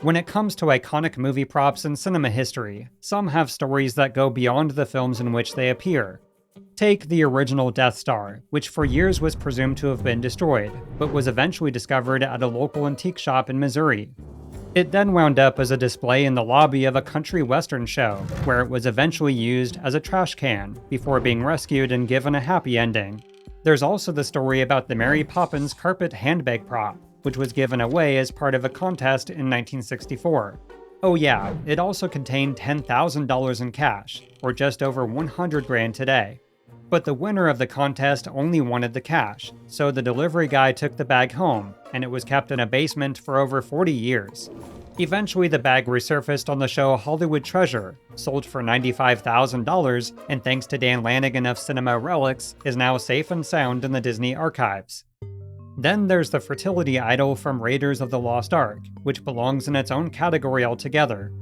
When it comes to iconic movie props in cinema history, some have stories that go beyond the films in which they appear. Take the original Death Star, which for years was presumed to have been destroyed, but was eventually discovered at a local antique shop in Missouri. It then wound up as a display in the lobby of a country western show, where it was eventually used as a trash can, before being rescued and given a happy ending. There's also the story about the Mary Poppins carpet handbag prop, which was given away as part of a contest in 1964. Oh yeah, it also contained $10,000 in cash, or just over 100 grand today. But the winner of the contest only wanted the cash, so the delivery guy took the bag home, and it was kept in a basement for over 40 years. Eventually the bag resurfaced on the show Hollywood Treasure, sold for $95,000, and thanks to Dan Lanigan of Cinema Relics, is now safe and sound in the Disney archives. Then there's the fertility idol from Raiders of the Lost Ark, which belongs in its own category altogether.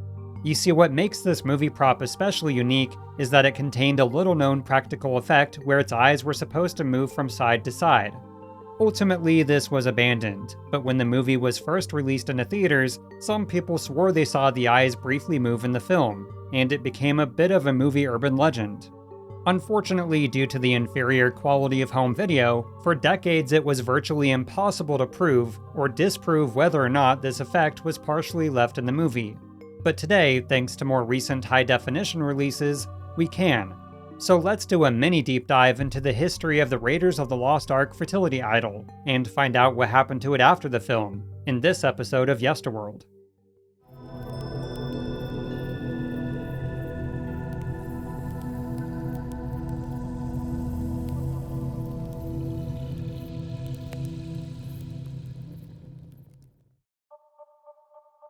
You see, what makes this movie prop especially unique is that it contained a little-known practical effect where its eyes were supposed to move from side to side. Ultimately, this was abandoned, but when the movie was first released into theaters, some people swore they saw the eyes briefly move in the film, and it became a bit of a movie urban legend. Unfortunately, due to the inferior quality of home video, for decades it was virtually impossible to prove or disprove whether or not this effect was partially left in the movie. But today, thanks to more recent high-definition releases, we can. So let's do a mini deep dive into the history of the Raiders of the Lost Ark fertility idol, and find out what happened to it after the film, in this episode of Yesterworld.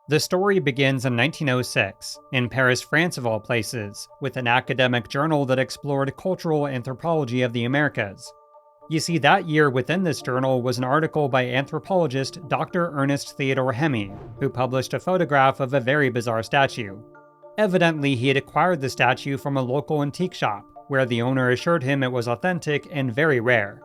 The story begins in 1906, in Paris, France of all places, with an academic journal that explored cultural anthropology of the Americas. You see, that year within this journal was an article by anthropologist Dr. Ernest Theodore Hemy, who published a photograph of a very bizarre statue. Evidently, he had acquired the statue from a local antique shop, where the owner assured him it was authentic and very rare.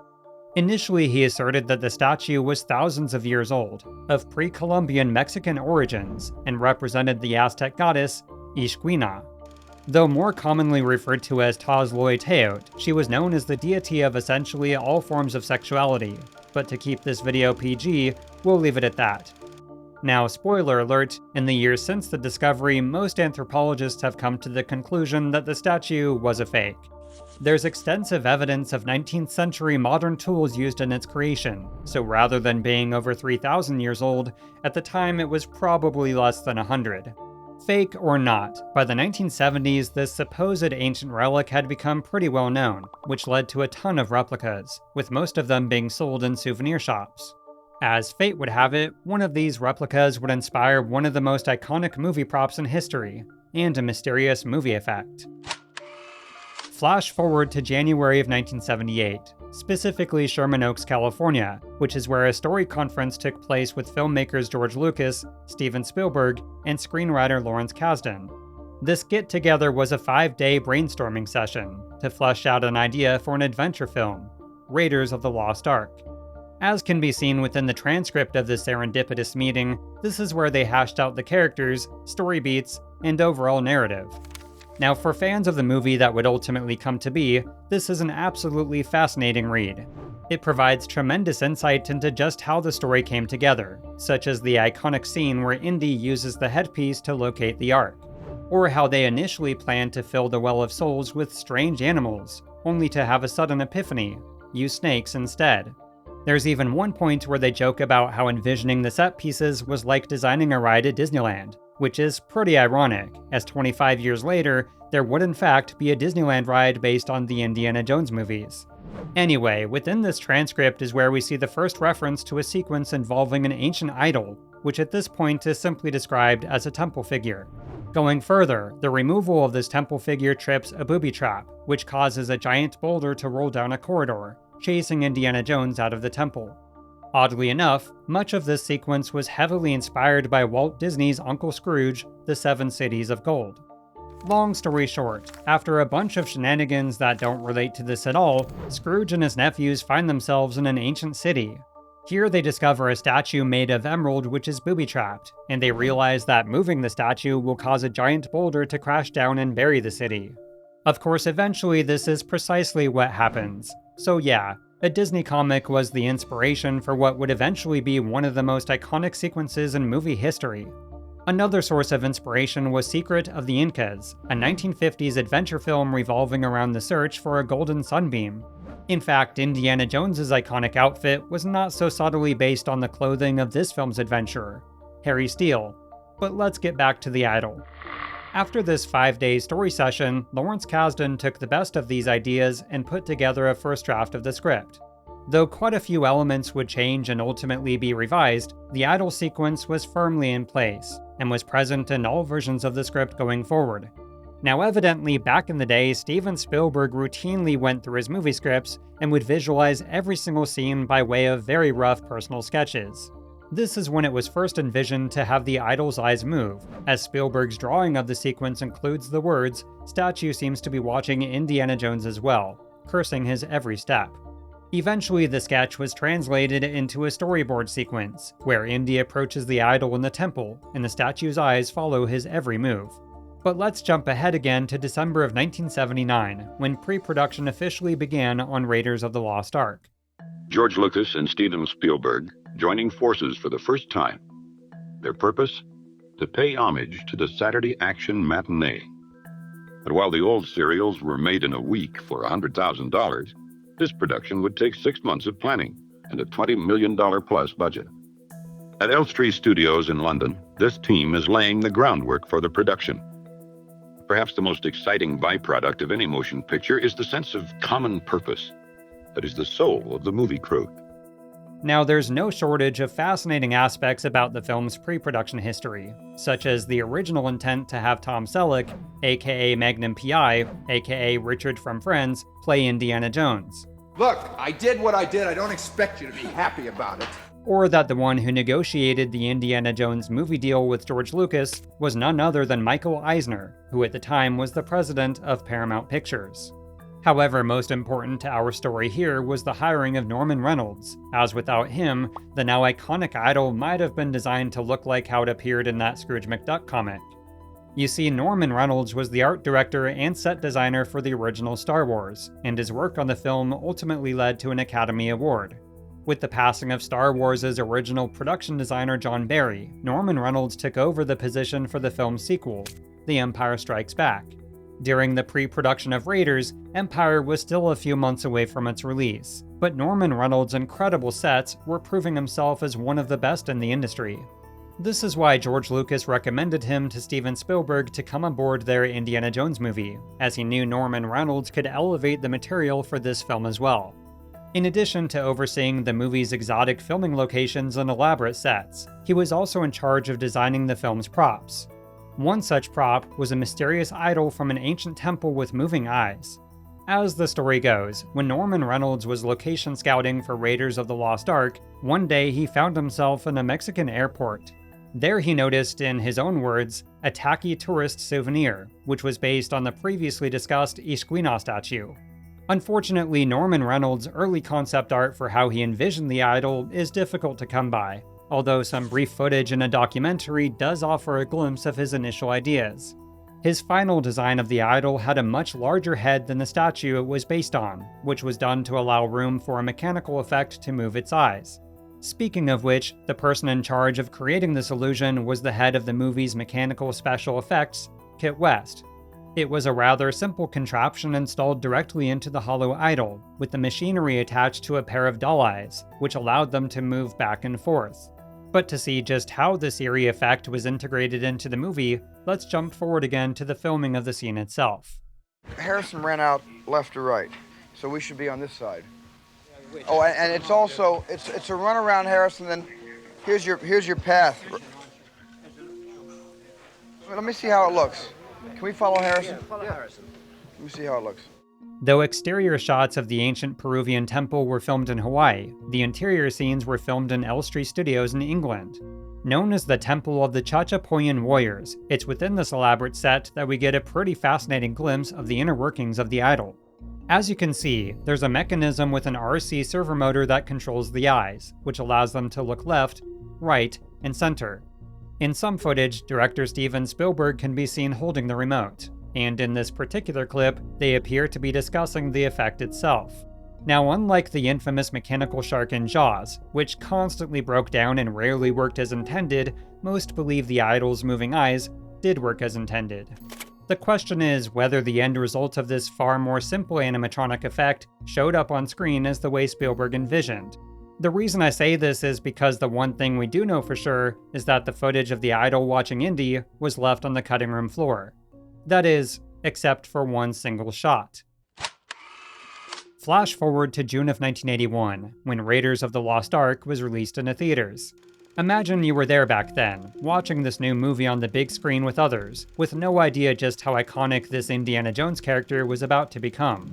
Initially, he asserted that the statue was thousands of years old, of pre-Columbian Mexican origins, and represented the Aztec goddess Ixcuina. Though more commonly referred to as Tazloiteot, she was known as the deity of essentially all forms of sexuality, but to keep this video PG, we'll leave it at that. Now, spoiler alert, in the years since the discovery, most anthropologists have come to the conclusion that the statue was a fake. There's extensive evidence of 19th century modern tools used in its creation, so rather than being over 3,000 years old, at the time it was probably less than 100. Fake or not, by the 1970s this supposed ancient relic had become pretty well known, which led to a ton of replicas, with most of them being sold in souvenir shops. As fate would have it, one of these replicas would inspire one of the most iconic movie props in history, and a mysterious movie effect. Flash forward to January of 1978, specifically Sherman Oaks, California, which is where a story conference took place with filmmakers George Lucas, Steven Spielberg, and screenwriter Lawrence Kasdan. This get-together was a 5-day brainstorming session to flesh out an idea for an adventure film, Raiders of the Lost Ark. As can be seen within the transcript of this serendipitous meeting, this is where they hashed out the characters, story beats, and overall narrative. Now, for fans of the movie that would ultimately come to be, this is an absolutely fascinating read. It provides tremendous insight into just how the story came together, such as the iconic scene where Indy uses the headpiece to locate the Ark, or how they initially planned to fill the Well of Souls with strange animals, only to have a sudden epiphany, use snakes instead. There's even one point where they joke about how envisioning the set pieces was like designing a ride at Disneyland, which is pretty ironic, as 25 years later, there would in fact be a Disneyland ride based on the Indiana Jones movies. Anyway, within this transcript is where we see the first reference to a sequence involving an ancient idol, which at this point is simply described as a temple figure. Going further, the removal of this temple figure trips a booby trap, which causes a giant boulder to roll down a corridor, chasing Indiana Jones out of the temple. Oddly enough, much of this sequence was heavily inspired by Walt Disney's Uncle Scrooge, The Seven Cities of Gold. Long story short, after a bunch of shenanigans that don't relate to this at all, Scrooge and his nephews find themselves in an ancient city. Here they discover a statue made of emerald which is booby-trapped, and they realize that moving the statue will cause a giant boulder to crash down and bury the city. Of course, eventually this is precisely what happens. So yeah, a Disney comic was the inspiration for what would eventually be one of the most iconic sequences in movie history. Another source of inspiration was Secret of the Incas, a 1950s adventure film revolving around the search for a golden sunbeam. In fact, Indiana Jones's iconic outfit was not so subtly based on the clothing of this film's adventurer, Harry Steele. But let's get back to the idol. After this 5-day story session, Lawrence Kasdan took the best of these ideas and put together a first draft of the script. Though quite a few elements would change and ultimately be revised, the idol sequence was firmly in place, and was present in all versions of the script going forward. Now evidently, back in the day, Steven Spielberg routinely went through his movie scripts and would visualize every single scene by way of very rough personal sketches. This is when it was first envisioned to have the idol's eyes move, as Spielberg's drawing of the sequence includes the words, "Statue seems to be watching Indiana Jones as well, cursing his every step." Eventually, the sketch was translated into a storyboard sequence, where Indy approaches the idol in the temple, and the statue's eyes follow his every move. But let's jump ahead again to December of 1979, when pre-production officially began on Raiders of the Lost Ark. George Lucas and Steven Spielberg joining forces for the first time. Their purpose? To pay homage to the Saturday action matinee. But while the old serials were made in a week for $100,000, this production would take 6 months of planning and a $20 million plus budget. At Elstree Studios in London, this team is laying the groundwork for the production. Perhaps the most exciting byproduct of any motion picture is the sense of common purpose that is the soul of the movie crew. Now, there's no shortage of fascinating aspects about the film's pre-production history, such as the original intent to have Tom Selleck, aka Magnum P.I., aka Richard from Friends, play Indiana Jones. Look, I did what I did. I don't expect you to be happy about it. Or that the one who negotiated the Indiana Jones movie deal with George Lucas was none other than Michael Eisner, who at the time was the president of Paramount Pictures. However, most important to our story here was the hiring of Norman Reynolds, as without him, the now iconic idol might have been designed to look like how it appeared in that Scrooge McDuck comic. You see, Norman Reynolds was the art director and set designer for the original Star Wars, and his work on the film ultimately led to an Academy Award. With the passing of Star Wars' original production designer John Barry, Norman Reynolds took over the position for the film's sequel, The Empire Strikes Back. During the pre-production of Raiders, Empire was still a few months away from its release, but Norman Reynolds' incredible sets were proving himself as one of the best in the industry. This is why George Lucas recommended him to Steven Spielberg to come aboard their Indiana Jones movie, as he knew Norman Reynolds could elevate the material for this film as well. In addition to overseeing the movie's exotic filming locations and elaborate sets, he was also in charge of designing the film's props. One such prop was a mysterious idol from an ancient temple with moving eyes. As the story goes, when Norman Reynolds was location scouting for Raiders of the Lost Ark, one day he found himself in a Mexican airport. There he noticed, in his own words, a tacky tourist souvenir, which was based on the previously discussed Ixcuina statue. Unfortunately, Norman Reynolds' early concept art for how he envisioned the idol is difficult to come by, although some brief footage in a documentary does offer a glimpse of his initial ideas. His final design of the idol had a much larger head than the statue it was based on, which was done to allow room for a mechanical effect to move its eyes. Speaking of which, the person in charge of creating this illusion was the head of the movie's mechanical special effects, Kit West. It was a rather simple contraption installed directly into the hollow idol, with the machinery attached to a pair of doll eyes, which allowed them to move back and forth. But to see just how this eerie effect was integrated into the movie, let's jump forward again to the filming of the scene itself. Harrison ran out left or right, so we should be on this side. Oh, and it's also, it's a run around Harrison, then here's your path. Let me see how it looks. Can we follow Harrison? Yeah, follow Harrison. Let me see how it looks. Though exterior shots of the ancient Peruvian temple were filmed in Hawaii, the interior scenes were filmed in Elstree Studios in England. Known as the Temple of the Chachapoyan Warriors, it's within this elaborate set that we get a pretty fascinating glimpse of the inner workings of the idol. As you can see, there's a mechanism with an RC servo motor that controls the eyes, which allows them to look left, right, and center. In some footage, director Steven Spielberg can be seen holding the remote, and in this particular clip, they appear to be discussing the effect itself. Now, unlike the infamous mechanical shark in Jaws, which constantly broke down and rarely worked as intended, most believe the idol's moving eyes did work as intended. The question is whether the end result of this far more simple animatronic effect showed up on screen as the way Spielberg envisioned. The reason I say this is because the one thing we do know for sure is that the footage of the idol watching Indy was left on the cutting room floor. That is, except for one single shot. Flash forward to June of 1981, when Raiders of the Lost Ark was released into theaters. Imagine you were there back then, watching this new movie on the big screen with others, with no idea just how iconic this Indiana Jones character was about to become.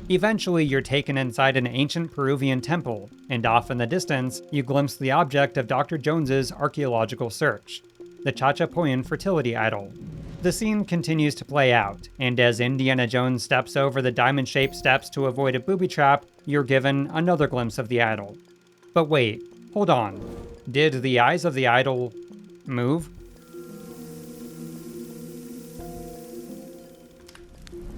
Eventually, you're taken inside an ancient Peruvian temple, and off in the distance, you glimpse the object of Dr. Jones's archaeological search, the Chachapoyan fertility idol. The scene continues to play out, and as Indiana Jones steps over the diamond-shaped steps to avoid a booby trap, you're given another glimpse of the idol. But wait, hold on. Did the eyes of the idol move?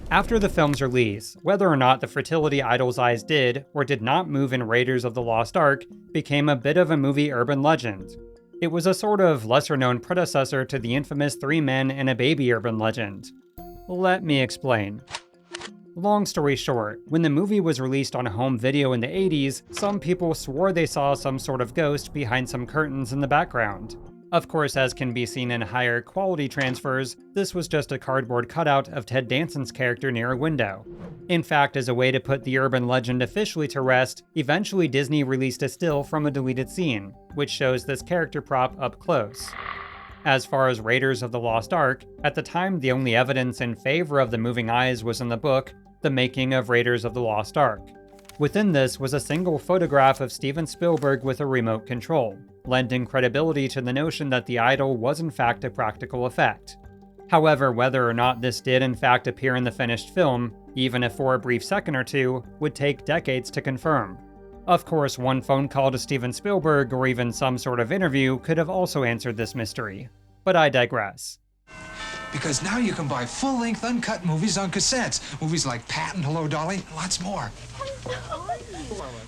After the film's release, whether or not the fertility idol's eyes did or did not move in Raiders of the Lost Ark became a bit of a movie urban legend. It was a sort of lesser-known predecessor to the infamous 3 men and a baby urban legend. Let me explain. Long story short, when the movie was released on home video in the 80s, some people swore they saw some sort of ghost behind some curtains in the background. Of course, as can be seen in higher quality transfers, this was just a cardboard cutout of Ted Danson's character near a window. In fact, as a way to put the urban legend officially to rest, eventually Disney released a still from a deleted scene, which shows this character prop up close. As far as Raiders of the Lost Ark, at the time the only evidence in favor of the moving eyes was in the book, The Making of Raiders of the Lost Ark. Within this was a single photograph of Steven Spielberg with a remote control, lending credibility to the notion that the idol was in fact a practical effect. However, whether or not this did in fact appear in the finished film, even if for a brief second or two, would take decades to confirm. Of course, one phone call to Steven Spielberg or even some sort of interview could have also answered this mystery. But I digress. Because now you can buy full-length uncut movies on cassettes. Movies like Pat and Hello, Dolly, and lots more.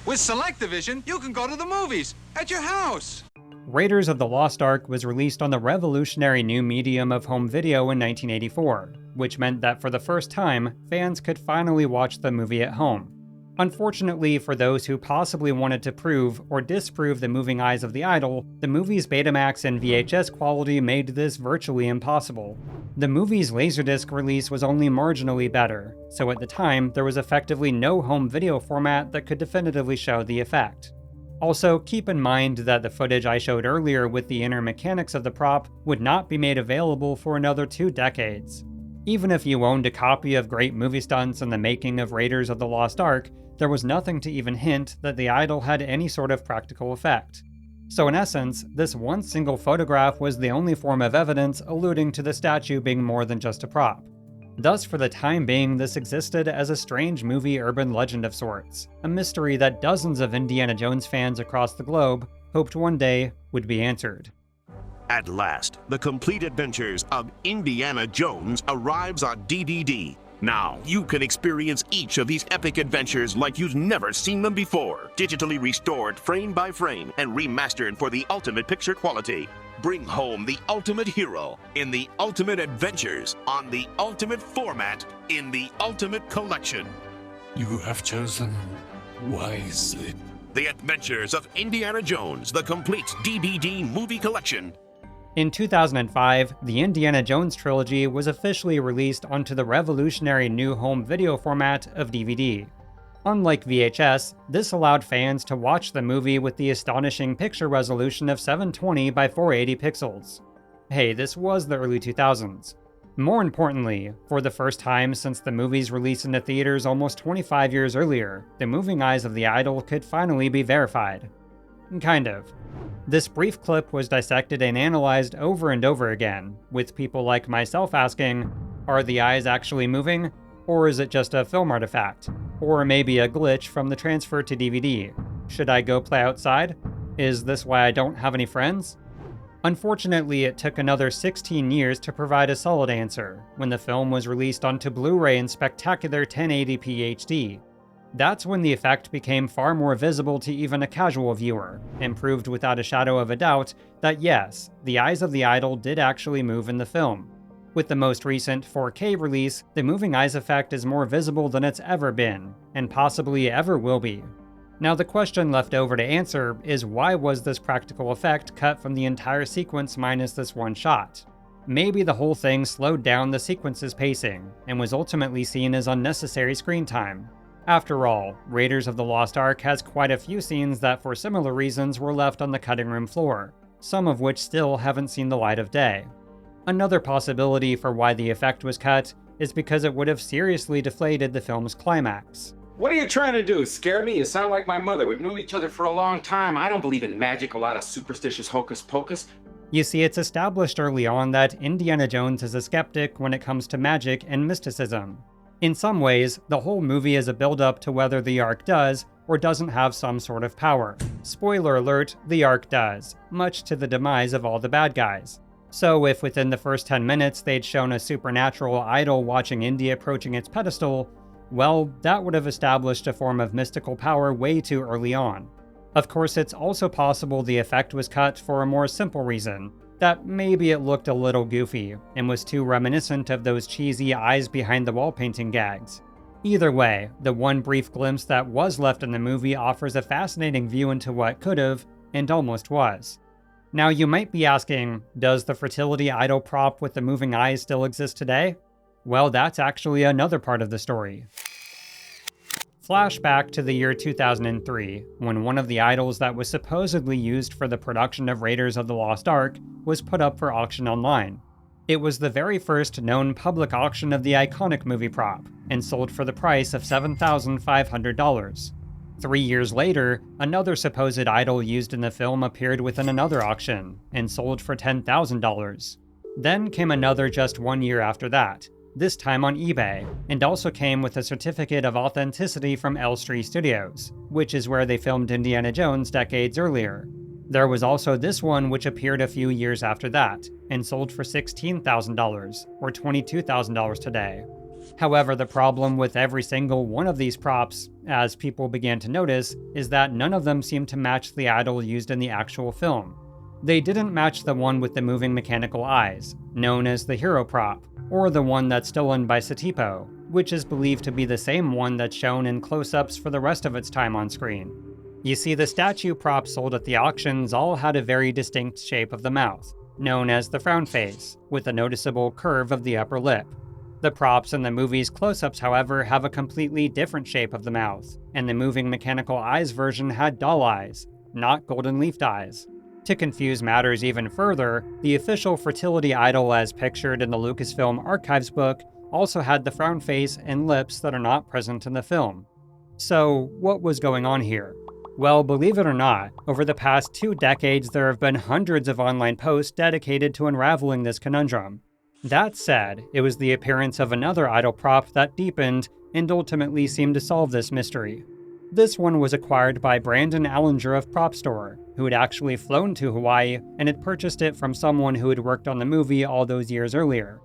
With Select Division, you can go to the movies at your house. Raiders of the Lost Ark was released on the revolutionary new medium of home video in 1984, which meant that for the first time, fans could finally watch the movie at home. Unfortunately, for those who possibly wanted to prove or disprove the moving eyes of the idol, the movie's Betamax and VHS quality made this virtually impossible. The movie's Laserdisc release was only marginally better, so at the time, there was effectively no home video format that could definitively show the effect. Also, keep in mind that the footage I showed earlier with the inner mechanics of the prop would not be made available for another 2 decades. Even if you owned a copy of great movie stunts and the making of Raiders of the Lost Ark, there was nothing to even hint that the idol had any sort of practical effect. So in essence, this one single photograph was the only form of evidence alluding to the statue being more than just a prop. Thus, for the time being, this existed as a strange movie urban legend of sorts, a mystery that dozens of Indiana Jones fans across the globe hoped one day would be answered. At last, the complete adventures of Indiana Jones arrives on DVD. Now, you can experience each of these epic adventures like you've never seen them before, digitally restored frame by frame and remastered for the ultimate picture quality. Bring home the ultimate hero in the ultimate adventures on the ultimate format in the ultimate collection. You have chosen wisely. The Adventures of Indiana Jones, the complete DVD movie collection. In 2005, the Indiana Jones trilogy was officially released onto the revolutionary new home video format of DVD. Unlike VHS, this allowed fans to watch the movie with the astonishing picture resolution of 720 by 480 pixels. Hey, this was the early 2000s. More importantly, for the first time since the movie's release into theaters almost 25 years earlier, the moving eyes of the idol could finally be verified. Kind of. This brief clip was dissected and analyzed over and over again, with people like myself asking, are the eyes actually moving? Or is it just a film artifact? Or maybe a glitch from the transfer to DVD? Should I go play outside? Is this why I don't have any friends? Unfortunately, it took another 16 years to provide a solid answer, when the film was released onto Blu-ray in spectacular 1080p HD. That's when the effect became far more visible to even a casual viewer, and proved without a shadow of a doubt that yes, the eyes of the idol did actually move in the film. With the most recent 4K release, the moving eyes effect is more visible than it's ever been, and possibly ever will be. Now the question left over to answer is, why was this practical effect cut from the entire sequence minus this one shot? Maybe the whole thing slowed down the sequence's pacing, and was ultimately seen as unnecessary screen time. After all, Raiders of the Lost Ark has quite a few scenes that for similar reasons were left on the cutting room floor, some of which still haven't seen the light of day. Another possibility for why the effect was cut is because it would have seriously deflated the film's climax. What are you trying to do? Scare me? You sound like my mother. We've known each other for a long time. I don't believe in magic, a lot of superstitious hocus pocus. You see, it's established early on that Indiana Jones is a skeptic when it comes to magic and mysticism. In some ways, the whole movie is a build-up to whether the Ark does or doesn't have some sort of power. Spoiler alert, the Ark does, much to the demise of all the bad guys. So if within the first 10 minutes they'd shown a supernatural idol watching Indy approaching its pedestal, well, that would have established a form of mystical power way too early on. Of course, it's also possible the effect was cut for a more simple reason, that maybe it looked a little goofy, and was too reminiscent of those cheesy eyes behind the wall painting gags. Either way, the one brief glimpse that was left in the movie offers a fascinating view into what could've, and almost was. Now you might be asking, does the fertility idol prop with the moving eyes still exist today? Well, that's actually another part of the story. Flashback to the year 2003, when one of the idols that was supposedly used for the production of Raiders of the Lost Ark was put up for auction online. It was the very first known public auction of the iconic movie prop, and sold for the price of $7,500. 3 years later, another supposed idol used in the film appeared within another auction, and sold for $10,000. Then came another just 1 year after that, this time on eBay, and also came with a certificate of authenticity from Elstree Studios, which is where they filmed Indiana Jones decades earlier. There was also this one which appeared a few years after that, and sold for $16,000, or $22,000 today. However, the problem with every single one of these props, as people began to notice, is that none of them seemed to match the idol used in the actual film. They didn't match the one with the moving mechanical eyes, known as the hero prop, or the one that's stolen by Satipo, which is believed to be the same one that's shown in close-ups for the rest of its time on screen. You see, the statue props sold at the auctions all had a very distinct shape of the mouth, known as the frown face, with a noticeable curve of the upper lip. The props in the movie's close-ups, however, have a completely different shape of the mouth, and the moving mechanical eyes version had doll eyes, not golden-leafed eyes. To confuse matters even further, the official fertility idol as pictured in the Lucasfilm Archives book also had the frown face and lips that are not present in the film. So, what was going on here? Well, believe it or not, over the past 2 decades there have been hundreds of online posts dedicated to unraveling this conundrum. That said, it was the appearance of another idol prop that deepened and ultimately seemed to solve this mystery. This one was acquired by Brandon Allinger of Prop Store, who had actually flown to Hawaii and had purchased it from someone who had worked on the movie all those years earlier.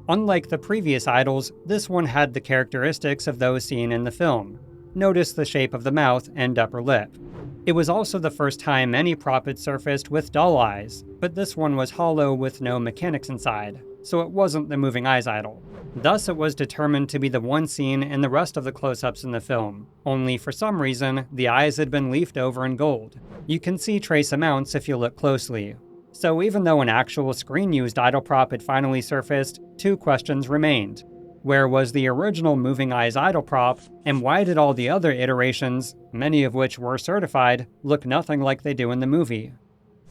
Unlike the previous idols, this one had the characteristics of those seen in the film. Notice the shape of the mouth and upper lip. It was also the first time any prop had surfaced with doll eyes, but this one was hollow with no mechanics inside, so it wasn't the moving eyes idol. Thus it was determined to be the one seen in the rest of the close-ups in the film, only for some reason, the eyes had been leafed over in gold. You can see trace amounts if you look closely. So even though an actual screen-used idol prop had finally surfaced, 2 questions remained. Where was the original moving eyes idol prop, and why did all the other iterations, many of which were certified, look nothing like they do in the movie?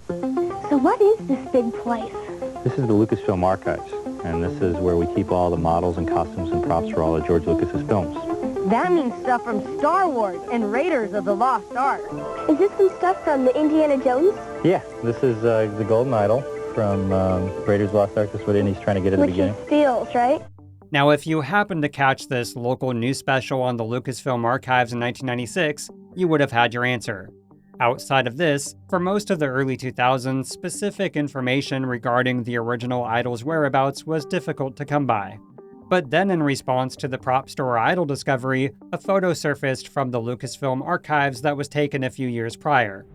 So what is this big place? This is the Lucasfilm Archives, and this is where we keep all the models and costumes and props for all of George Lucas's films. That means stuff from Star Wars and Raiders of the Lost Ark. Is this some stuff from the Indiana Jones? Yeah, this is the Golden Idol from Raiders of the Lost Ark. This is what Indy's trying to get at the beginning. Which he steals, right? Now, if you happened to catch this local news special on the Lucasfilm archives in 1996, you would have had your answer. Outside of this, for most of the early 2000s, specific information regarding the original idol's whereabouts was difficult to come by. But then in response to the prop store idol discovery, a photo surfaced from the Lucasfilm archives that was taken a few years prior.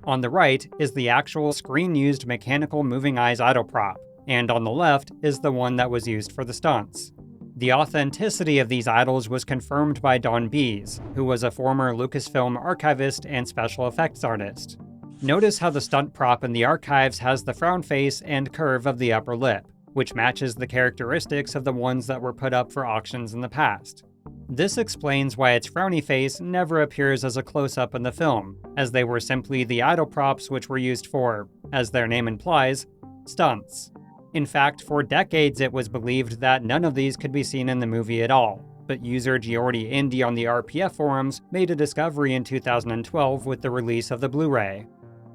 On the right is the actual screen-used mechanical moving eyes idol prop, and on the left is the one that was used for the stunts. The authenticity of these idols was confirmed by Don Bees, who was a former Lucasfilm archivist and special effects artist. Notice how the stunt prop in the archives has the frown face and curve of the upper lip, which matches the characteristics of the ones that were put up for auctions in the past. This explains why its frowny face never appears as a close-up in the film, as they were simply the idol props which were used for, as their name implies, stunts. In fact, for decades it was believed that none of these could be seen in the movie at all, but user Indy on the RPF forums made a discovery in 2012 with the release of the Blu-ray.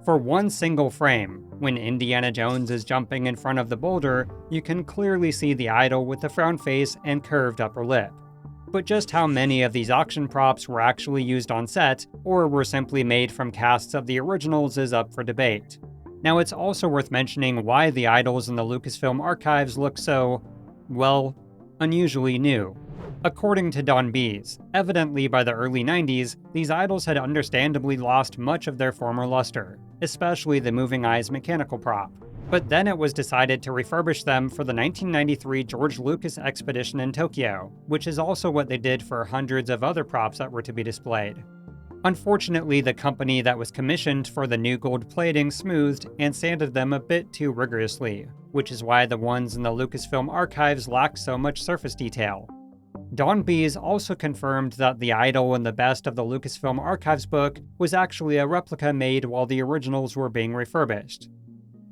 For one single frame, when Indiana Jones is jumping in front of the boulder, you can clearly see the idol with the frown face and curved upper lip. But just how many of these auction props were actually used on set, or were simply made from casts of the originals, is up for debate. Now, it's also worth mentioning why the idols in the Lucasfilm archives look so, well, unusually new. According to Don Bees, evidently by the early 90s, these idols had understandably lost much of their former luster, especially the moving eyes mechanical prop. But then it was decided to refurbish them for the 1993 George Lucas expedition in Tokyo, which is also what they did for hundreds of other props that were to be displayed. Unfortunately, the company that was commissioned for the new gold plating smoothed and sanded them a bit too rigorously, which is why the ones in the Lucasfilm archives lack so much surface detail. Don Bees also confirmed that the idol in the Best of the Lucasfilm Archives book was actually a replica made while the originals were being refurbished.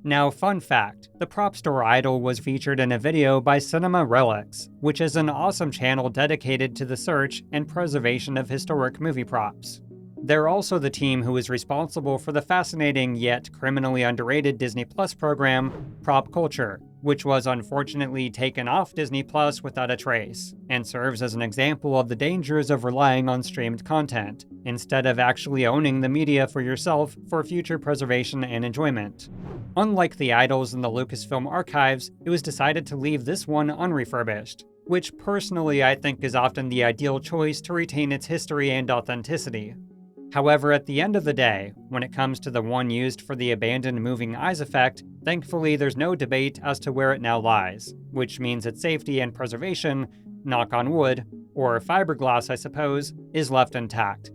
Now, fun fact, the prop store idol was featured in a video by Cinema Relics, which is an awesome channel dedicated to the search and preservation of historic movie props. They're also the team who is responsible for the fascinating yet criminally underrated Disney Plus program, Prop Culture, which was unfortunately taken off Disney Plus without a trace, and serves as an example of the dangers of relying on streamed content, instead of actually owning the media for yourself for future preservation and enjoyment. Unlike the idols in the Lucasfilm archives, it was decided to leave this one unrefurbished, which personally I think is often the ideal choice to retain its history and authenticity. However, at the end of the day, when it comes to the one used for the abandoned moving eyes effect, thankfully there's no debate as to where it now lies, which means its safety and preservation, knock on wood, or fiberglass I suppose, is left intact.